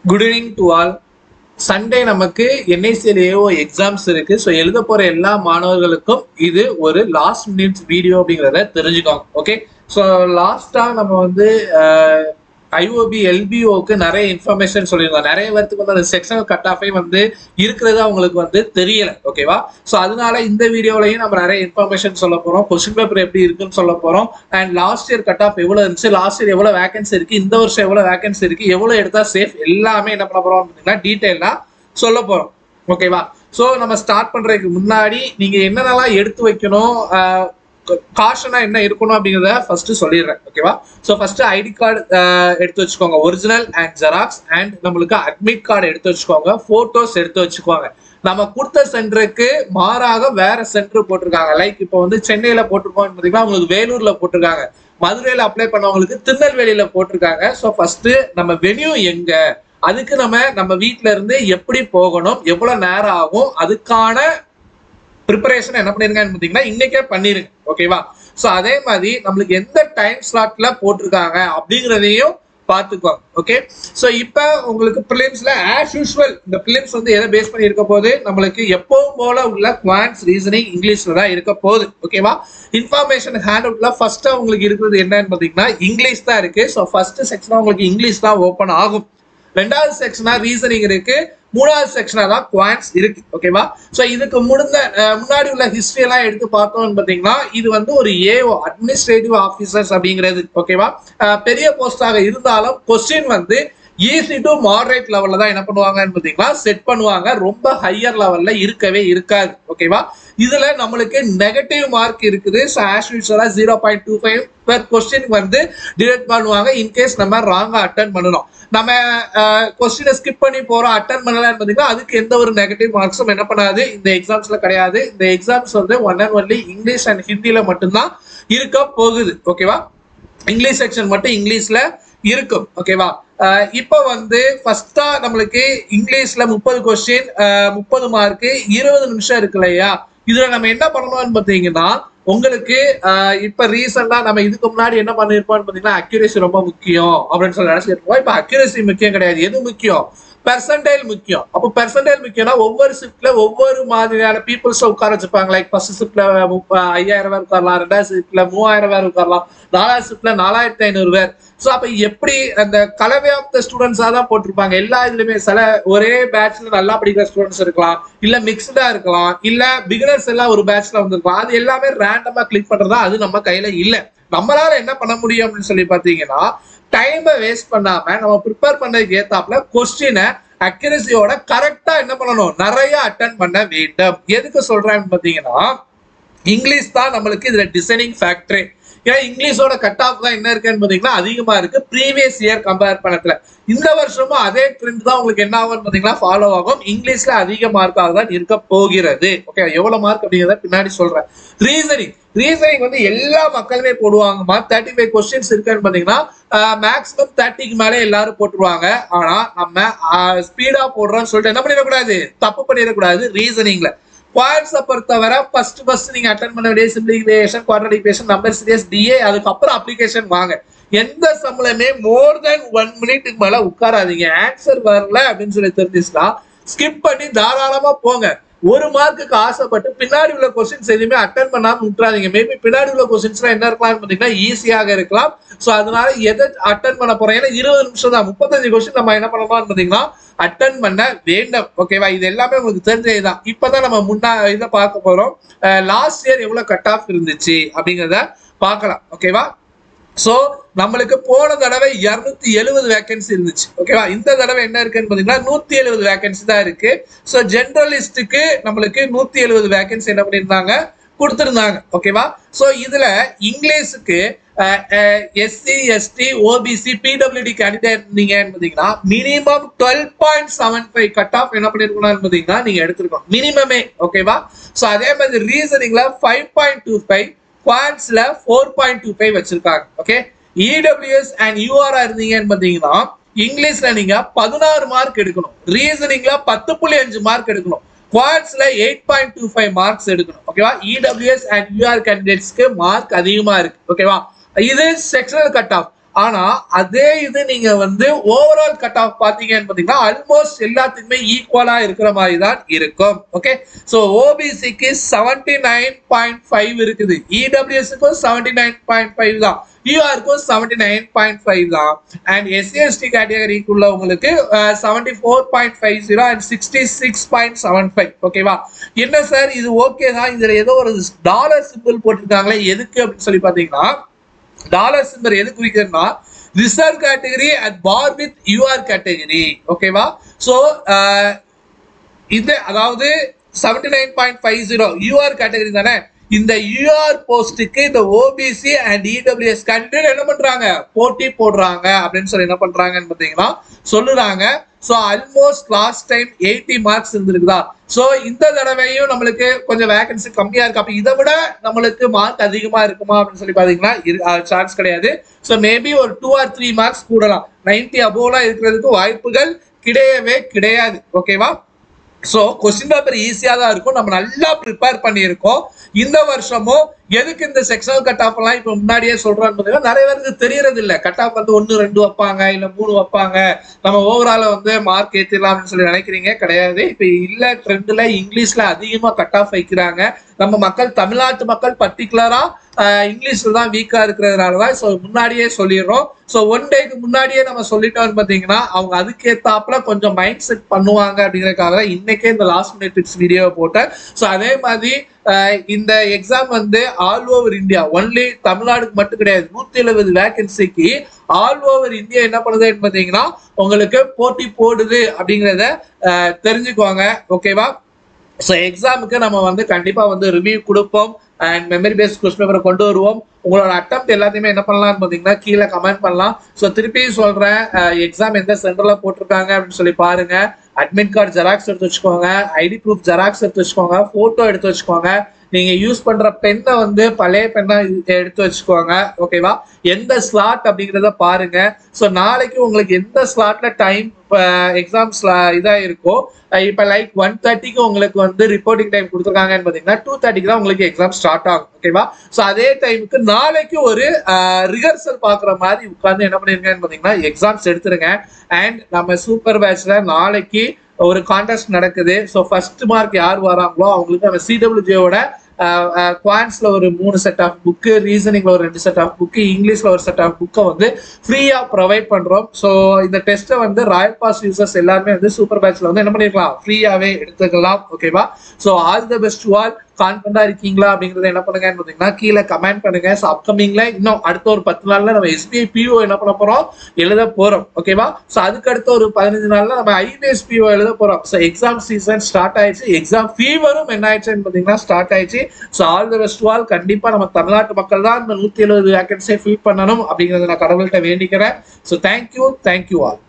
Good evening to all. Sunday நமக்கு என்ஐசிஎல்ஏஓ exams இருக்கு. So எழுத போற எல்லா மாணவர்களுக்கும் இது ஒரு லாஸ்ட் மினிட்ஸ் வீடியோ அப்படிங்கிறத தெரிஞ்சுக்கோங்க. ஓகே, ஸோ லாஸ்டா நம்ம வந்து ஐஓபி எல்பிஓக்கு நிறைய இன்ஃபர்மேஷன் சொல்லியிருந்தோம். நிறைய பேருக்கு வந்து அந்த செக்ஷனல் கட் ஆஃபே வந்து இருக்கிறது அவங்களுக்கு வந்து தெரியல. ஓகேவா? ஸோ அதனால இந்த வீடியோலையும் நம்ம நிறைய இன்ஃபர்மேஷன் சொல்ல போறோம். கொஸ்டின் பேப்பர் எப்படி இருக்குன்னு சொல்ல போறோம். And last year cut off எவ்வளவு இருந்துச்சு, லாஸ்ட் இயர் எவ்வளவு வேகன்சி இருக்கு, இந்த வருஷம் எவ்வளவு வேகன்சி இருக்கு, எவ்வளவு எடுத்தா சேஃப், எல்லாமே என்ன பண்ண போறோம் அப்படின்னா டீட்டெயிலா சொல்ல போறோம். ஓகேவா? ஸோ நம்ம ஸ்டார்ட் பண்றதுக்கு முன்னாடி நீங்க என்னென்னலாம் எடுத்து வைக்கணும், காஷனா என்ன இருக்கணும் அப்படிங்கிறத ஃபர்ஸ்ட் சொல்லிடுறேன். ஓகேவா? ஸோ ஃபர்ஸ்ட் ஐடி கார்டு எடுத்து வச்சுக்கோங்க, ஒரிஜினல் அண்ட் ஜெராக்ஸ். அண்ட் நம்மளுக்கு அட்மிட் கார்டு எடுத்து வச்சுக்கோங்க, போட்டோஸ் எடுத்து வச்சுக்கோங்க. நம்ம கொடுத்த சென்டருக்கு மாறாக வேற சென்டர் போட்டிருக்காங்க. லைக் இப்போ வந்து சென்னையில போட்டிருக்கோம் பார்த்தீங்கன்னா உங்களுக்கு வேலூர்ல போட்டிருக்காங்க, மதுரையில அப்ளை பண்ணவங்களுக்கு திருநெல்வேலியில போட்டிருக்காங்க. ஸோ ஃபர்ஸ்ட் நம்ம வென்யூ எங்க, அதுக்கு நம்ம வீட்ல இருந்து எப்படி போகணும், எவ்வளவு நேரம் ஆகும், அதுக்கான ப்ரிப்பரேஷன் என்ன பண்ணிருக்கான்னு பார்த்தீங்கன்னா இன்னைக்கே பண்ணிருங்க. ஓகேவா? ஸோ அதே மாதிரி நம்மளுக்கு எந்த டைம் ஸ்லாட்ல போட்டிருக்காங்க அப்படிங்கிறதையும் பார்த்துக்கோங்க. ஓகே, ஸோ இப்போ உங்களுக்கு பிலிம்ஸ்ல ஆஸ் யூஸ்வல் இந்த பிலிம்ஸ் வந்து எதை பேஸ் பண்ணி இருக்க போது, நம்மளுக்கு எப்பவும் போல உள்ள குவான்ஸ் ரீசனிங் இங்கிலீஷ்ல தான் இருக்க போகுது. ஓகேவா? இன்ஃபர்மேஷன் ஹேண்ட் அவுட்ல ஃபர்ஸ்டா உங்களுக்கு இருக்கிறது என்னன்னு பார்த்தீங்கன்னா இங்கிலீஷ் தான் இருக்கு. ஸோ ஃபர்ஸ்ட் செக்ஷனா உங்களுக்கு இங்கிலீஷ் தான் ஓப்பன் ஆகும். ரெண்டாவது செக்ஷனா ரீசனிங் இருக்கு, மூணாவது செக்ஷனா தான் குவான்ஸ் இருக்கு. ஓகேவா? சோ இதுக்கு முன்னாடி உள்ள ஹிஸ்டரி எல்லாம் எடுத்து பார்த்தோம்னு பாத்தீங்கன்னா இது வந்து ஒரு ஏஓ அட்மினிஸ்ட்ரேட்டிவ் ஆபீசர்ஸ் அப்படிங்கிறது. ஓகேவா? பெரிய போஸ்டாக இருந்தாலும் கொஸ்டின் வந்து ஈஸி டு மாடரேட் லெவல்ல தான் என்ன பண்ணுவாங்கன்னு பாத்தீங்கன்னா செட் பண்ணுவாங்க. ரொம்ப ஹையர் லெவல்ல இருக்கவே இருக்காது. ஓகேவா? இதுல நம்மளுக்கு நெகட்டிவ் மார்க் இருக்குது. ஸோ ஆஸ் யூஸ்வலா 0.25 பெர் கொஸ்டின் வந்து டிடெக்ட் பண்ணுவாங்க இன்கேஸ் நம்ம ராங்கா அட்டன் பண்ணணும். நம்ம கொஸ்டினை ஸ்கிப் பண்ணி போறோம், அட்டன் பண்ணலாம்னு பார்த்தீங்கன்னா அதுக்கு எந்த ஒரு நெகட்டிவ் மார்க்ஸும் என்ன பண்ணாது இந்த எக்ஸாம்ஸ்ல கிடையாது. இந்த எக்ஸாம்ஸ் வந்து one and only English and ஹிந்தியில மட்டும்தான் இருக்க போகுது. ஓகேவா? இங்கிலீஷ் செக்ஷன் மட்டும் இங்கிலீஷ்ல இருக்கும். ஓகேவா? இப்போ வந்து ஃபர்ஸ்டா நம்மளுக்கு இங்கிலீஷ்ல 30 கொஸ்டின் 30 மார்க் 20 நிமிஷம் இருக்கு இல்லையா? இதுல நம்ம என்ன பண்ணணும்னு பார்த்தீங்கன்னா உங்களுக்கு இப்ப ரீசெண்டா நம்ம இதுக்கு முன்னாடி என்ன பண்ணிருப்போம்னு பாத்தீங்கன்னா அக்யூரேசி ரொம்ப முக்கியம் அப்படின்னு சொல்லி நினைச்சிருப்போம். இப்ப அக்யூரேசி முக்கியம் கிடையாது, எது முக்கியம்? பெர்சன்டைல் முக்கியம். அப்போ பெர்சன்டைல் முக்கியம்னா ஒவ்வொரு ஷிப்ட்ல ஒவ்வொரு மாதிரியான பீப்புள்ஸ் உட்கார வச்சிருப்பாங்க. லைக் ஃபர்ஸ்ட் ஷிப்ட்ல 5000 பேர் உட்காரலாம், ரெண்டாவது ஷிப்ட்ல 3000 பேர் உட்காரலாம், நாலாவது ஷிப்ட்ல 4500 பேர். ஸோ அப்ப எப்படி அந்த கலவை ஆஃப் த ஸ்டூடெண்ட்ஸா தான் போட்டிருப்பாங்க. எல்லா இதுலயுமே சில ஒரே பேட்ச்ல நல்லா படிக்கிற ஸ்டூடெண்ட்ஸ் இருக்கலாம், இல்ல மிக்ஸ்டா இருக்கலாம், இல்ல பிகினர்ஸ் எல்லாம் ஒரு பேட்ச்ல வந்திருக்கலாம். அது எல்லாமே ரேண்டமா கிளிக் பண்றதா அது நம்ம கையில இல்ல. நம்மளால என்ன பண்ண முடியும் அப்படின்னு சொல்லி பாத்தீங்கன்னா டைமை வேஸ்ட் பண்ணாம நம்ம ப்ரிப்பேர் பண்ணதுக்கு ஏத்தாப்புல கொஸ்டினை அக்யூரசியோட கரெக்டா என்ன பண்ணணும், நிறைய அட்டன் பண்ண வேண்டும். எதுக்கு சொல்றேன்னு பாத்தீங்கன்னா இங்கிலீஷ் தான் நம்மளுக்கு இதுல டிசைனிங் ஃபேக்டரி. ஏன்னா இங்கிலீஷோட கட் ஆஃப் தான் என்ன இருக்குன்னு பாத்தீங்கன்னா அதிகமா இருக்கு ப்ரீவியஸ் இயர் கம்பேர் பண்ணதுல. இந்த வருஷமும் அதே ட்ரெண்ட் தான் உங்களுக்கு என்ன ஆகும் பாத்தீங்கன்னா ஃபாலோ ஆகும். இங்கிலீஷ்ல அதிக மார்க்காக தான் இருக்க போகிறது. ஓகே, எவ்வளவு மார்க் அப்படிங்கிறத பின்னாடி சொல்றேன். ரீசனிங் வந்து எல்லா மக்களுமே போடுவாங்கம்மா. 35 கொஸ்டின்ஸ் இருக்குன்னு பாத்தீங்கன்னா மேக்ஸிமம் 30க்கு மேலே எல்லாரும் போட்டுருவாங்க. ஆனா நம்ம ஸ்பீடா போடுறோம்னு சொல்லிட்டு என்ன பண்ணிடக்கூடாது, தப்பு பண்ணிடக்கூடாது. ரீசனிங்ல குவாட்ஸை பொறுத்தவரை ஃபர்ஸ்ட் நீங்க அட்டன் பண்ண வேண்டிய simplification, quadratic equation, number series, DA, அதுக்கப்புறம் அப்ளிகேஷன் வாங்க. எந்த சம்பளமே மோர் தென் 1 மினிட்டுக்கு மேல உட்காராதீங்க. ஆன்சர் வரல அப்படின்னு சொல்லி தெரிஞ்சுச்சுன்னா ஸ்கிப் பண்ணி தாராளமா போங்க. ஒரு மார்க்குக்கு ஆசைப்பட்டு பின்னாடி உள்ள கொஸ்டின்ஸ் எதுவுமே அட்டன் பண்ணாம விட்டுறாதீங்க. மேபி பின்னாடி உள்ள கொஸ்டின்ஸ்லாம் என்ன இருக்கலாம் பாத்தீங்கன்னா ஈஸியாக இருக்கலாம். ஸோ அதனால எதை அட்டன் பண்ண போறோம், ஏன்னா 20 நிமிஷம் தான், 35 கொஸ்டின் நம்ம என்ன பண்ணலாம்னு பாத்தீங்கன்னா அட்டன் பண்ண வேண்டும். ஓகேவா? இது எல்லாமே உங்களுக்கு தெரிஞ்சதுதான். இப்பதான் நம்ம இதை பார்க்க போறோம். லாஸ்ட் இயர் எவ்வளவு கட் ஆஃப் இருந்துச்சு அப்படிங்கிறத பார்க்கலாம். ஓகேவா? சோ நம்மளுக்கு போன தடவை 270 வேகன்சி இருந்துச்சு. ஓகேவா? இந்த தடவை என்ன இருக்குன்னு பாத்தீங்கன்னா 170 வேகன்சி தான் இருக்கு. சோ ஜெனரலிஸ்டுக்கு நம்மளுக்கு 170 வேகன்சி என்ன பண்ணிருந்தாங்க, கொடுத்திருந்தாங்க. ஓகேவா? சோ இதுல இங்கிலீஷுக்கு SC, ST, OBC, PWD candidate இருந்தீங்கன்னு பாத்தீங்கன்னா மினிமம் 12.75 கட் ஆஃப் என்ன பண்ணிருக்கணும்னு பாத்தீங்கன்னா நீங்க எடுத்திருக்கோம் மினிமமே. ஓகேவா? சோ அதே மாதிரி ரீசனிங்ல 5.25, குவான்ஸ்ல 4.25 வச்சிருக்காங்க. ஓகே, இடபிள்யூஎஸ் அண்ட் யூஆர் இருந்தீங்கன்னு பாத்தீங்கன்னா இங்கிலீஷ்ல நீங்க 16 மார்க் எடுக்கணும், ரீசனிங்ல 10.5 மார்க் எடுக்கணும், குவாட்ஸ்ல 8.25 மார்க்ஸ் எடுக்கணும். ஓகேவா? இடபிள்யூஎஸ் அண்ட் யூஆர் கேண்டிடேட்ஸ்க்கு மார்க் அதிகமா இருக்கு. ஓகேவா? இது செக்ஷனல் கட் ஆஃப். ஆனா அதே இது நீங்க வந்து ஓவரால் கட் ஆஃப் பாத்தீங்கன்னு பாத்தீங்கன்னா ஆல்மோஸ்ட் எல்லாத்துக்குமே ஈக்குவலா இருக்கிற மாதிரி தான் இருக்கும். ஓகே, சோ ஓபிசிக்கு 79.5 இருக்குது, இடபிள்யூஎஸ்க்கும் 79.5 தான், யூஆருக்கும் 79.5 தான், அண்ட் எஸ்சிஎஸ்டி கேட்டகரிக்குள்ள உங்களுக்கு 74.50 அண்ட் 66.75. ஓகேவா? என்ன சார் இது ஓகே தான், இதுல ஏதோ ஒரு டாலர் சிம்பிள் போட்டிருக்காங்களே எதுக்கு அப்படின்னு சொல்லி பாத்தீங்கன்னா, டாலர் சிம்பல் எது குறிக்கிறதுனா reserve category at par with UR category. ஓகேவா? சோ இது அதாவது 79.50 யூஆர் கேட்டகரி தானே, இந்த யூஆர் போஸ்டுக்கு இந்த ஓபிசி அண்ட் இடபிள்யூஎஸ் கேண்டிடேட் என்ன பண்றாங்க, போட்டி போடுறாங்க அப்படின்னு சொல்லி என்ன பண்றாங்கன்னு பாத்தீங்கன்னா சொல்லுறாங்க. So almost last time 80 marks இருந்திருக்குதா, சோ இந்த தடவையும் நம்மளுக்கு கொஞ்சம் வேகன்சி கம்மியா இருக்கு, அப்ப இதை விட நம்மளுக்கு மார்க் அதிகமா இருக்குமா அப்படின்னு சொல்லி பாத்தீங்கன்னா சான்ஸ் கிடையாது. சோ மேபி ஒரு 2 or 3 மார்க்ஸ் கூடலாம், 90 அபோவ்லாம் இருக்கிறதுக்கு வாய்ப்புகள் கிடையவே கிடையாது. ஓகேவா? சோ கொஸ்டின் பேப்பர் ஈஸியா தான் இருக்கும், நம்ம நல்லா ப்ரிப்பேர் பண்ணியிருக்கோம். இந்த வருஷமும் எதுக்கு இந்த செக்ஷனல் கட் ஆஃப் எல்லாம் இப்ப முன்னாடியே சொல்றான்னு நிறைய பேருக்கு தெரியறது இல்ல. கட் ஆஃப் வந்து 1, 2 வைப்பாங்க, இல்ல 3 வைப்பாங்க, நம்ம ஓவரால வந்து மார்க் ஏத்திடலாம் அப்படின்னு சொல்லி நினைக்கிறீங்க. கிடையாது. இப்ப இல்ல ட்ரெண்ட்ல இங்கிலீஷ்ல அதிகமா கட் ஆஃப் வைக்கிறாங்க. நம்ம மக்கள், தமிழ்நாட்டு மக்கள் பர்டிகுலரா இங்கிலீஷ்ல தான் வீக்கா இருக்கிறதுனாலதான் சோ முன்னாடியே சொல்லிடுறோம். சோ 1 டேக்கு முன்னாடியே நம்ம சொல்லிட்டோம்னு பாத்தீங்கன்னா அவங்க அதுக்கேத்தாப்புல கொஞ்சம் மைண்ட் செட் பண்ணுவாங்க அப்படிங்கறதுக்காக இன்னைக்கே இந்த லாஸ்ட் மினிட் டிப்ஸ் வீடியோ போட்டேன். சோ அதே மாதிரி இந்த எக்ஸாம் வந்து ஆல் ஓவர் இந்தியா, ஒன்லி தமிழ்நாடுக்கு மட்டும் கிடையாது, 170 வேகன்சிக்கு ஆல் ஓவர் இந்தியா என்ன பண்ணுதுன்னு பாத்தீங்கன்னா உங்களுக்கு போட்டி போடுது அப்படிங்கிறத தெரிஞ்சுக்குவாங்க. ஓகேவா? ஸோ எக்ஸாமுக்கு நம்ம வந்து கண்டிப்பா வந்து ரிவ்யூ கொடுப்போம் அண்ட் மெமரி பேஸ்ட் கொஸ்டின் பேப்பரை கொண்டு வருவோம். உங்களோட அட்டெம்ப்ட் எல்லாத்தையுமே என்ன பண்ணலாம்னு பார்த்தீங்கன்னா கீழே கமெண்ட் பண்ணலாம். ஸோ திருப்பி சொல்றேன், எக்ஸாம் எந்த சென்டர்ல போட்டிருக்காங்க அப்படின்னு சொல்லி பாருங்க. அட்மிட் கார்டு ஜெராக்ஸ் எடுத்து வச்சுக்கோங்க, ஐடி ப்ரூஃப் ஜெராக்ஸ் எடுத்து வச்சுக்கோங்க, போட்டோ எடுத்து வச்சுக்கோங்க, நீங்க யூஸ் பண்ற பெண்ணை வந்து பழைய பெண்ணா எடுத்து வச்சுக்கோங்க. ஓகேவா? எந்த ஸ்லாட் அப்படிங்கிறத பாருங்க. ஸோ நாளைக்கு உங்களுக்கு எந்த ஸ்லாட்ல டைம் எக்ஸாம்ஸ் இதா இருக்கோ, இப்ப லைக் 1:30க்கு உங்களுக்கு வந்து ரிப்போர்ட்டிங் டைம் கொடுத்துருக்காங்கன்னு பாத்தீங்கன்னா 2:30க்கு தான் உங்களுக்கு எக்ஸாம் ஸ்டார்ட் ஆகும். ஓகேவா? ஸோ அதே டைமுக்கு நாளைக்கு ஒரு ரிஹர்சல் பாக்குற மாதிரி உட்கார்ந்து என்ன பண்ணிருக்கேன்னு பாத்தீங்கன்னா எக்ஸாம்ஸ் எடுத்துருங்க. அண்ட் நம்ம சூப்பர் பேட்ச்ல நாளைக்கு ஒரு கான்டெஸ்ட் நடக்குது. ஸோ ஃபர்ஸ்ட் மார்க் யார் வராங்களோ அவங்களுக்கு நம்ம சிடபிள்யூஜியோட குவான்ஸ்ல ஒரு 3 செட் ஆஃப் புக்கு, ரீசனிங்ல ஒரு 2 செட் ஆஃப் புக்கு, இங்கிலீஷ்ல ஒரு செட் ஆஃப் புக்கை வந்து ஃப்ரீயா ப்ரொவைட் பண்றோம். ஸோ இந்த டெஸ்ட்டை வந்து ராயல் பாஸ் யூசர்ஸ் எல்லாருமே வந்து சூப்பர் பேட்ச்ல வந்து என்ன பண்ணிருக்கலாம், ஃப்ரீயாவே எடுத்துக்கலாம். ஓகேவா? So all the best to all. கான்ஃபிடண்டா இருக்கீங்களா அப்படிங்கறத என்ன பண்ணுங்கன்னு பாத்தீங்கன்னா கீழே கமெண்ட் பண்ணுங்க. ஸோ அப்கமிங்ல இன்னும் அடுத்த ஒரு 10 நாள்ல நம்ம எஸ்பிஐ பிஓ என்ன பண்ண போறோம், எழுத போறோம். ஓகேவா? ஸோ அதுக்கு அடுத்த ஒரு 15 நாள்ல நம்ம ஐபிஎஸ் பிஓ எழுத போறோம். ஸோ எக்ஸாம் சீசன் ஸ்டார்ட் ஆயிடுச்சு, எக்ஸாம் ஃபீவரும் என்ன ஆயிடுச்சுன்னு பாத்தீங்கன்னா ஸ்டார்ட் ஆயிடுச்சு. So all the best to all. கண்டிப்பா நம்ம தமிழ்நாட்டு மக்கள் தான் இந்த 170 வேகன்சியை ஃபில் பண்ணணும் அப்படிங்கறத நான் கடவுள்கிட்ட வேண்டிக்கிறேன். So thank you all.